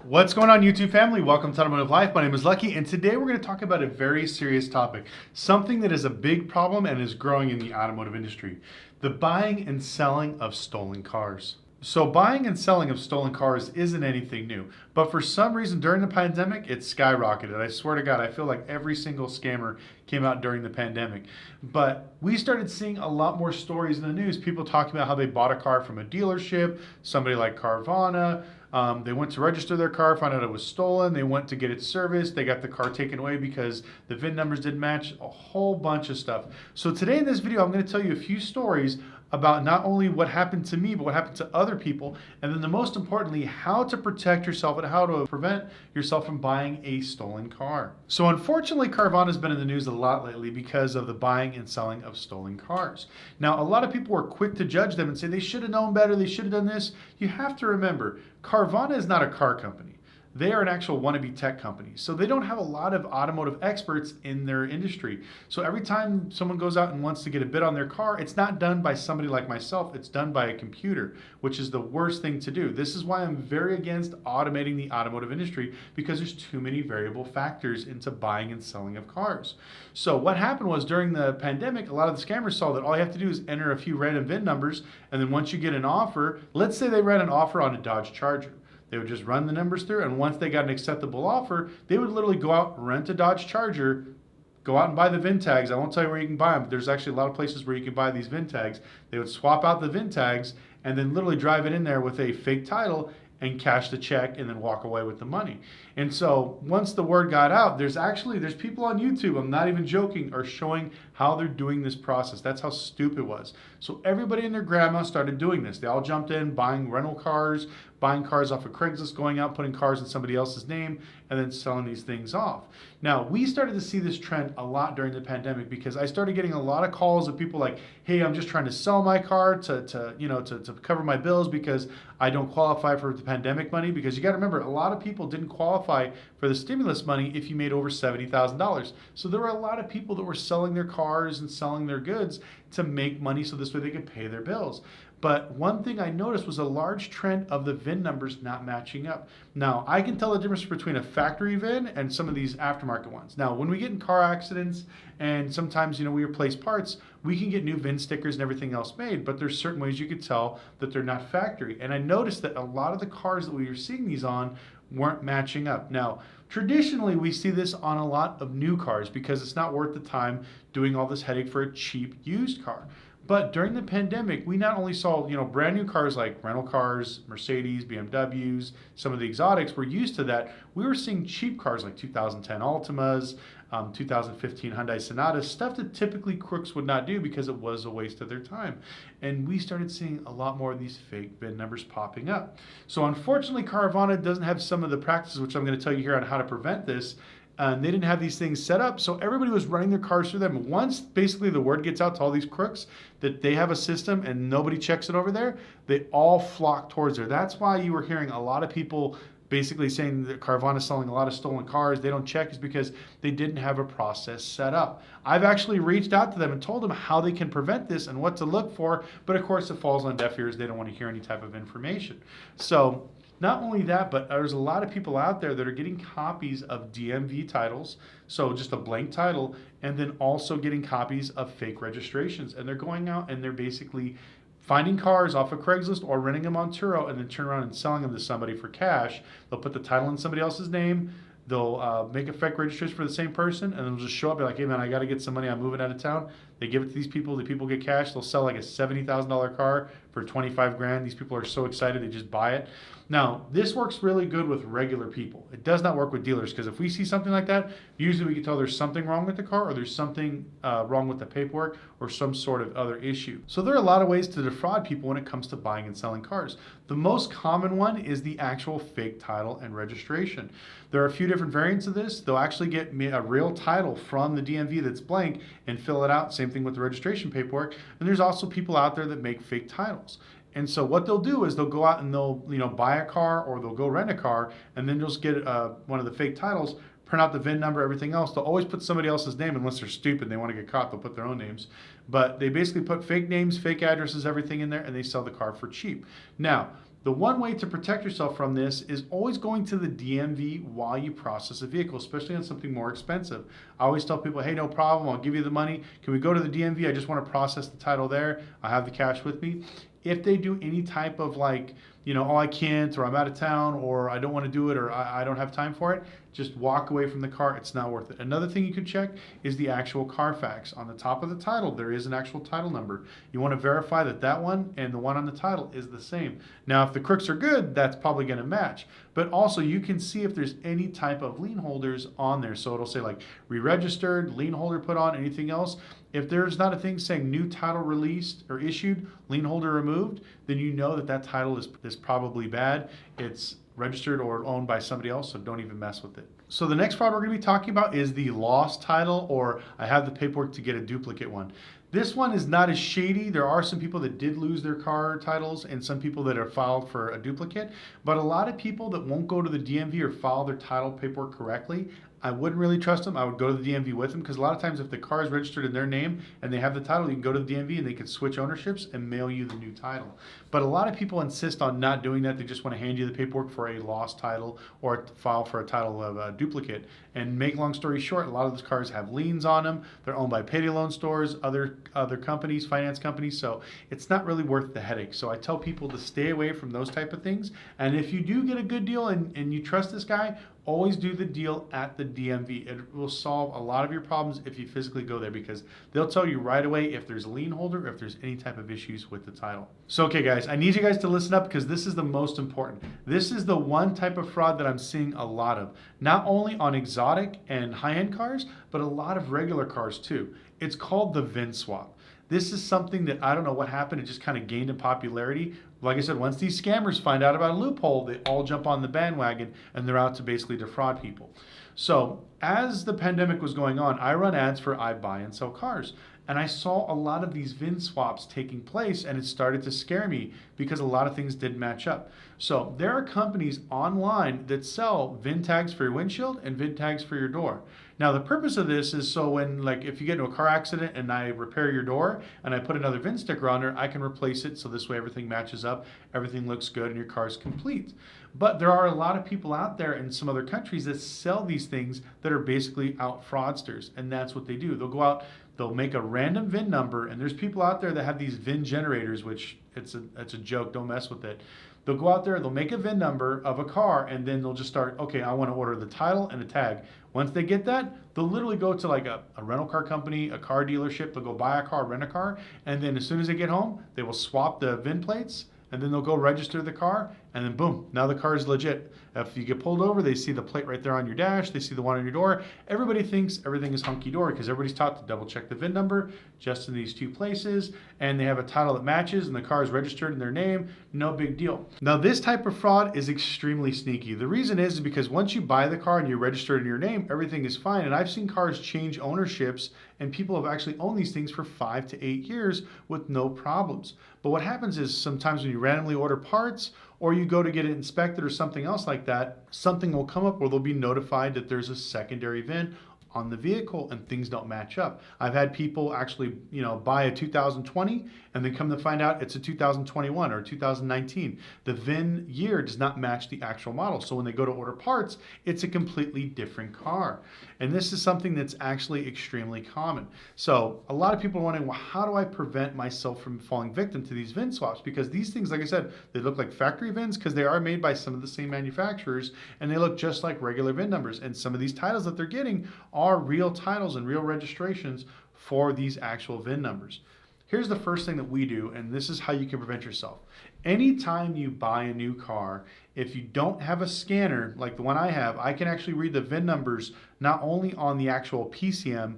What's going on, YouTube family? Welcome to Automotive Life. My name is Lucky, and today we're going to talk about a very serious topic, something that is a big problem and is growing in the automotive industry: the buying and selling of stolen cars. So buying and selling of stolen cars isn't anything new, but for some reason during the pandemic, it skyrocketed. I swear to God, I feel like every single scammer came out during the pandemic. But we started seeing a lot more stories in the news, people talking about how they bought a car from a dealership, somebody like Carvana. They went to register their car, found out it was stolen. They went to get it serviced. They got the car taken away because the VIN numbers didn't match, a whole bunch of stuff. So today in this video, I'm going to tell you a few stories about not only what happened to me, but what happened to other people. And then the most importantly, how to protect yourself and how to prevent yourself from buying a stolen car. So unfortunately, Carvana has been in the news a lot lately because of the buying and selling of stolen cars. Now, a lot of people are quick to judge them and say they should have known better, they should have done this. You have to remember, Carvana is not a car company. They are an actual wannabe tech company. So they don't have a lot of automotive experts in their industry. So every time someone goes out and wants to get a bid on their car, it's not done by somebody like myself. It's done by a computer, which is the worst thing to do. This is why I'm very against automating the automotive industry, because there's too many variable factors into buying and selling of cars. So what happened was during the pandemic, a lot of the scammers saw that all you have to do is enter a few random VIN numbers. And then once you get an offer, let's say they ran an offer on a Dodge Charger. They would just run the numbers through, and once they got an acceptable offer, they would literally go out, rent a Dodge Charger, go out and buy the VIN tags. I won't tell you where you can buy them, but there's actually a lot of places where you can buy these VIN tags. They would swap out the VIN tags and then literally drive it in there with a fake title and cash the check and then walk away with the money. And so once the word got out, there's people on YouTube, I'm not even joking, are showing how they're doing this process. That's how stupid it was. So everybody and their grandma started doing this. They all jumped in, buying rental cars, buying cars off of Craigslist, going out, putting cars in somebody else's name, and then selling these things off. Now, we started to see this trend a lot during the pandemic because I started getting a lot of calls of people like, hey, I'm just trying to sell my car to cover my bills because I don't qualify for the pandemic money. Because you got to remember, a lot of people didn't qualify for the stimulus money if you made over $70,000. So there were a lot of people that were selling their cars and selling their goods to make money so this way they could pay their bills. But one thing I noticed was a large trend of the VIN numbers not matching up. Now, I can tell the difference between a factory VIN and some of these aftermarket ones. Now, when we get in car accidents and sometimes, we replace parts, we can get new VIN stickers and everything else made, but there's certain ways you could tell that they're not factory. And I noticed that a lot of the cars that we were seeing these on weren't matching up. Now, traditionally, we see this on a lot of new cars because it's not worth the time doing all this headache for a cheap used car. But during the pandemic, we not only saw, brand new cars like rental cars, Mercedes, BMWs, some of the exotics, we're used to that. We were seeing cheap cars like 2010 Altimas, 2015 Hyundai Sonatas, stuff that typically crooks would not do because it was a waste of their time. And we started seeing a lot more of these fake VIN numbers popping up. So unfortunately, Carvana doesn't have some of the practices, which I'm going to tell you here on how to prevent this. And they didn't have these things set up, so everybody was running their cars through them. Once basically the word gets out to all these crooks that they have a system and nobody checks it over there, they all flock towards there. That's why you were hearing a lot of people basically saying that Carvana is selling a lot of stolen cars. They don't check is because they didn't have a process set up. I've actually reached out to them and told them how they can prevent this and what to look for, but of course it falls on deaf ears. They don't want to hear any type of information. So not only that, but there's a lot of people out there that are getting copies of DMV titles, so just a blank title, and then also getting copies of fake registrations. And they're going out and they're basically finding cars off of Craigslist or renting them on Turo and then turn around and selling them to somebody for cash. They'll put the title in somebody else's name. They'll make a fake registration for the same person, and they'll just show up and be like, hey man, I got to get some money, I'm moving out of town. They give it to these people, the people get cash, they'll sell like a $70,000 car for 25 grand. These people are so excited, they just buy it. Now, this works really good with regular people. It does not work with dealers, because if we see something like that, usually we can tell there's something wrong with the car, or there's something wrong with the paperwork, or some sort of other issue. So there are a lot of ways to defraud people when it comes to buying and selling cars. The most common one is the actual fake title and registration. There are a few different variants of this. They'll actually get a real title from the DMV that's blank and fill it out. Same thing with the registration paperwork. And there's also people out there that make fake titles. And so what they'll do is they'll go out and they'll buy a car, or they'll go rent a car, and then just get one of the fake titles, print out the VIN number, everything else. They'll always put somebody else's name, unless they're stupid and they want to get caught, they'll put their own names. But they basically put fake names, fake addresses, everything in there, and they sell the car for cheap. Now, The one way to protect yourself from this is always going to the DMV while you process a vehicle, especially on something more expensive. I always tell people, hey, no problem, I'll give you the money. Can we go to the DMV? I just want to process the title there. I have the cash with me. If they do any type of like, oh, I can't, or I'm out of town, or I don't want to do it, or I don't have time for it, just walk away from the car. It's not worth it. Another thing you can check is the actual Carfax. On the top of the title, there is an actual title number. You want to verify that that one and the one on the title is the same. Now, if the crooks are good, that's probably going to match. But also, you can see if there's any type of lien holders on there. So it'll say like re-registered, lien holder put on, anything else. If there's not a thing saying new title released or issued, lien holder removed, then you know that that title is probably bad. It's registered or owned by somebody else, so don't even mess with it. So the next fraud we're going to be talking about is the lost title, or I have the paperwork to get a duplicate one. This one is not as shady. There are some people that did lose their car titles and some people that are filed for a duplicate, but a lot of people that won't go to the DMV or file their title paperwork correctly, I wouldn't really trust them. I would go to the DMV with them, because a lot of times if the car is registered in their name and they have the title, you can go to the DMV and they can switch ownerships and mail you the new title. But a lot of people insist on not doing that. They just want to hand you the paperwork for a lost title or file for a title of a duplicate. And make long story short, a lot of those cars have liens on them. They're owned by payday loan stores, other companies, finance companies. So it's not really worth the headache. So I tell people to stay away from those type of things. And if you do get a good deal and you trust this guy, always do the deal at the DMV. It will solve a lot of your problems if you physically go there, because they'll tell you right away if there's a lien holder or if there's any type of issues with the title. So, okay guys, I need you guys to listen up, because this is the most important. This is the one type of fraud that I'm seeing a lot of, not only on exotic and high-end cars, but a lot of regular cars too. It's called the VIN Swap. This is something that I don't know what happened. It just kind of gained in popularity. Like I said, once these scammers find out about a loophole, they all jump on the bandwagon and they're out to basically defraud people. So as the pandemic was going on, I run ads for I buy and sell cars. And I saw a lot of these VIN swaps taking place, and it started to scare me because a lot of things didn't match up. So there are companies online that sell VIN tags for your windshield and VIN tags for your door. Now the purpose of this is so when, like, if you get into a car accident and I repair your door and I put another VIN sticker on there, I can replace it, so this way everything matches up, everything looks good, and your car is complete. But there are a lot of people out there in some other countries that sell these things that are basically out fraudsters, and that's what they do. They'll go out, they'll make a random VIN number, and there's people out there that have these VIN generators, which it's a joke, don't mess with it. They'll go out there, they'll make a VIN number of a car, and then they'll just start, okay, I want to order the title and the tag. Once they get that, they'll literally go to like a rental car company, a car dealership, they'll go buy a car, rent a car, and then as soon as they get home, they will swap the VIN plates, and then they'll go register the car, and then boom, now the car is legit. If you get pulled over, they see the plate right there on your dash, they see the one on your door. Everybody thinks everything is hunky-dory because everybody's taught to double check the VIN number just in these two places, and they have a title that matches and the car is registered in their name, no big deal. Now this type of fraud is extremely sneaky. The reason is because once you buy the car and you register it in your name, everything is fine. And I've seen cars change ownerships and people have actually owned these things for 5 to 8 years with no problems. But what happens is sometimes when you randomly order parts or you go to get it inspected or something else like that, something will come up where they'll be notified that there's a secondary VIN on the vehicle and things don't match up. I've had people actually, buy a 2020 and then come to find out it's a 2021 or 2019. The VIN year does not match the actual model. So when they go to order parts, it's a completely different car. And this is something that's actually extremely common. So a lot of people are wondering, well, how do I prevent myself from falling victim to these VIN swaps? Because these things, like I said, they look like factory VINs because they are made by some of the same manufacturers and they look just like regular VIN numbers. And some of these titles that they're getting are real titles and real registrations for these actual VIN numbers. Here's the first thing that we do, and this is how you can prevent yourself. Anytime you buy a new car, if you don't have a scanner like the one I have, I can actually read the VIN numbers not only on the actual PCM,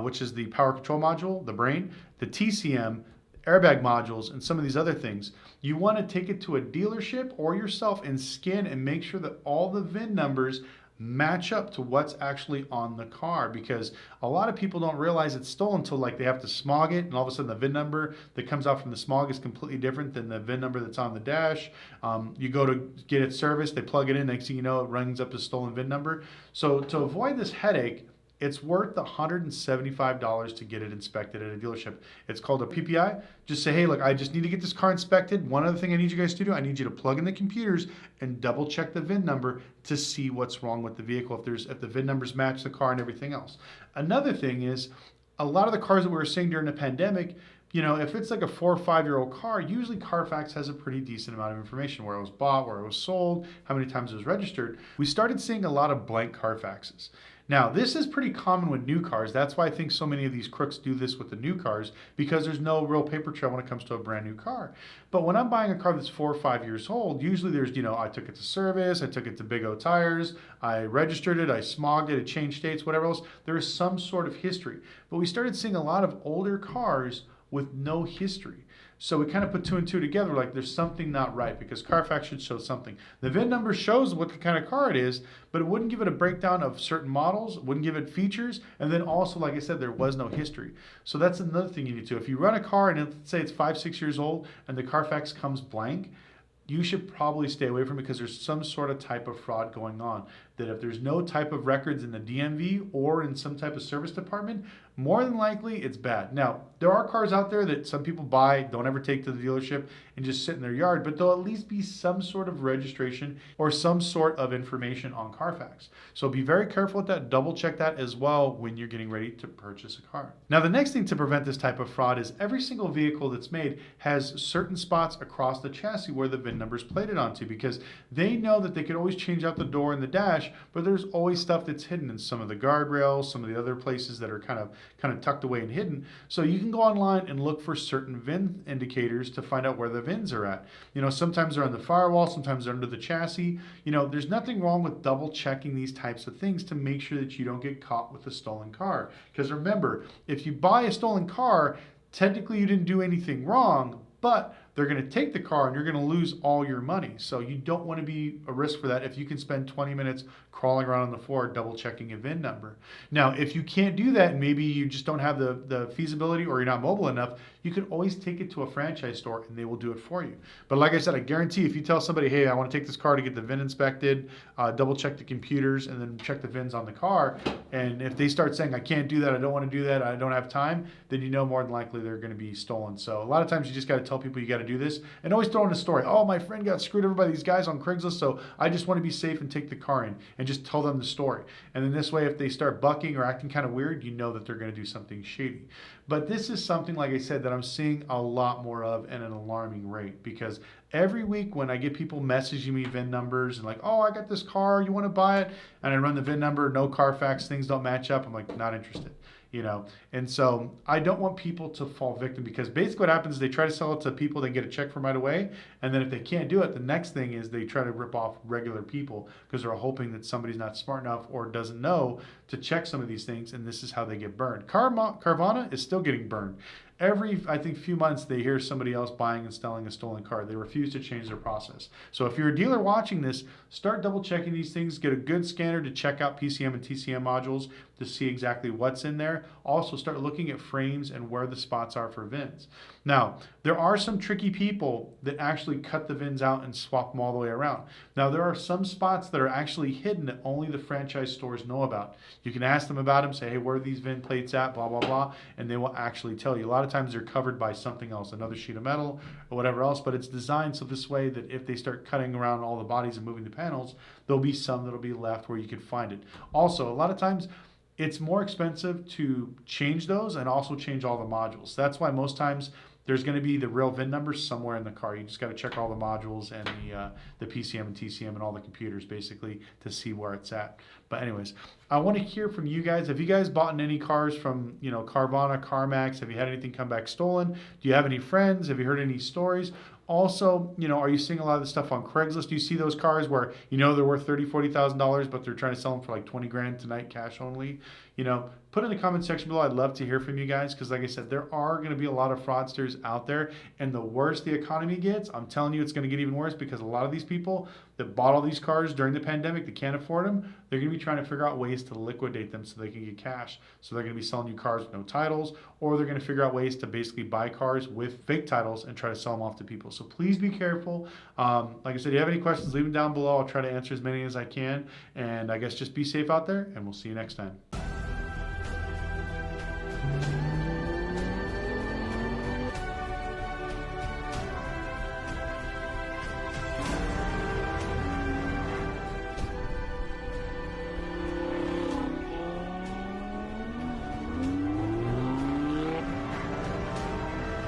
which is the power control module, the brain, the TCM, airbag modules, and some of these other things. You want to take it to a dealership or yourself and scan and make sure that all the VIN numbers match up to what's actually on the car, because a lot of people don't realize it's stolen until like they have to smog it and all of a sudden the VIN number that comes out from the smog is completely different than the VIN number that's on the dash. You go to get it serviced, they plug it in, next thing you know it rings up a stolen VIN number. So to avoid this headache, it's worth $175 to get it inspected at a dealership. It's called a PPI. Just say, hey, look, I just need to get this car inspected. One other thing I need you guys to do, I need you to plug in the computers and double check the VIN number to see what's wrong with the vehicle, if the VIN numbers match the car and everything else. Another thing is, a lot of the cars that we were seeing during the pandemic, if it's like a 4 or 5-year-old car, usually Carfax has a pretty decent amount of information, where it was bought, where it was sold, how many times it was registered. We started seeing a lot of blank Carfaxes. Now, this is pretty common with new cars. That's why I think so many of these crooks do this with the new cars, because there's no real paper trail when it comes to a brand new car. But when I'm buying a car that's 4 or 5 years old, usually there's, I took it to service, I took it to Big O Tires, I registered it, I smogged it, it changed states, whatever else. There is some sort of history. But we started seeing a lot of older cars with no history. So we kind of put 2 and 2 together, like there's something not right, because Carfax should show something. The VIN number shows what kind of car it is, but it wouldn't give it a breakdown of certain models, wouldn't give it features, and then also, like I said, there was no history. So that's another thing you need to do. If you run a car and let's say it's 5, 6 years old and the Carfax comes blank, you should probably stay away from it, because there's some sort of type of fraud going on. That if there's no type of records in the DMV or in some type of service department, more than likely it's bad. Now, there are cars out there that some people buy, don't ever take to the dealership, and just sit in their yard, but there'll at least be some sort of registration or some sort of information on Carfax. So be very careful with that. Double check that as well when you're getting ready to purchase a car. Now, the next thing to prevent this type of fraud is every single vehicle that's made has certain spots across the chassis where the VIN number is plated onto, because they know that they can always change out the door and the dash, but there's always stuff that's hidden in some of the guardrails, some of the other places that are kind of tucked away and hidden. So you can go online and look for certain VIN indicators to find out where the VINs are at. Sometimes they're on the firewall, sometimes they're under the chassis. There's nothing wrong with double checking these types of things to make sure that you don't get caught with a stolen car. Because remember, if you buy a stolen car, technically you didn't do anything wrong, but they're going to take the car and you're going to lose all your money. So you don't want to be a risk for that if you can spend 20 minutes crawling around on the floor double checking a VIN number. Now, if you can't do that, and maybe you just don't have the feasibility, or you're not mobile enough, you can always take it to a franchise store and they will do it for you. But like I said, I guarantee if you tell somebody, hey, I want to take this car to get the VIN inspected, double check the computers, and then check the VINs on the car, and if they start saying, I can't do that, I don't want to do that, I don't have time, then more than likely they're going to be stolen. So a lot of times you just got to tell people you got to do this, and always throw in a story. Oh, my friend got screwed over by these guys on Craigslist, so I just want to be safe and take the car in, and just tell them the story. And then this way, if they start bucking or acting kind of weird, you know that they're going to do something shady. But this is something, like I said, that I'm seeing a lot more of at an alarming rate, because every week when I get people messaging me VIN numbers and like, oh, I got this car, you want to buy it? And I run the VIN number, no Carfax, things don't match up. I'm like, not interested. And so I don't want people to fall victim, because basically what happens is they try to sell it to people they get a check from right away, and then if they can't do it, the next thing is they try to rip off regular people, because they're hoping that somebody's not smart enough or doesn't know to check some of these things, and this is how they get burned. Carvana is still getting burned. Every, I think, few months they hear somebody else buying and selling a stolen car. They refuse to change their process. So if you're a dealer watching this, start double checking these things. Get a good scanner to check out PCM and TCM modules to see exactly what's in there. Also start looking at frames and where the spots are for VINs. Now, there are some tricky people that actually cut the VINs out and swap them all the way around. Now, there are some spots that are actually hidden that only the franchise stores know about. You can ask them about them, say, hey, where are these VIN plates at, blah, blah, blah, and they will actually tell you. A lot of times they're covered by something else, another sheet of metal or whatever else, but it's designed so this way that if they start cutting around all the bodies and moving the panels, there'll be some that'll be left where you can find it. Also, a lot of times it's more expensive to change those and also change all the modules. That's why most times there's going to be the real VIN number somewhere in the car. You just got to check all the modules and the PCM and TCM and all the computers basically to see where it's at. But anyways, I want to hear from you guys. Have you guys bought any cars from Carvana, CarMax? Have you had anything come back stolen? Do you have any friends? Have you heard any stories? Also, are you seeing a lot of the stuff on Craigslist? Do you see those cars where they're worth $30,000, $40,000, but they're trying to sell them for like 20 grand tonight, cash only? Put in the comment section below. I'd love to hear from you guys, because like I said, there are going to be a lot of fraudsters out there, and the worse the economy gets, I'm telling you, it's going to get even worse, because a lot of these people that bought all these cars during the pandemic, that can't afford them, they're going to be trying to figure out ways to liquidate them so they can get cash. So they're going to be selling you cars with no titles, or they're going to figure out ways to basically buy cars with fake titles and try to sell them off to people. So please be careful. Like I said, if you have any questions, leave them down below. I'll try to answer as many as I can. And I guess just be safe out there, and we'll see you next time.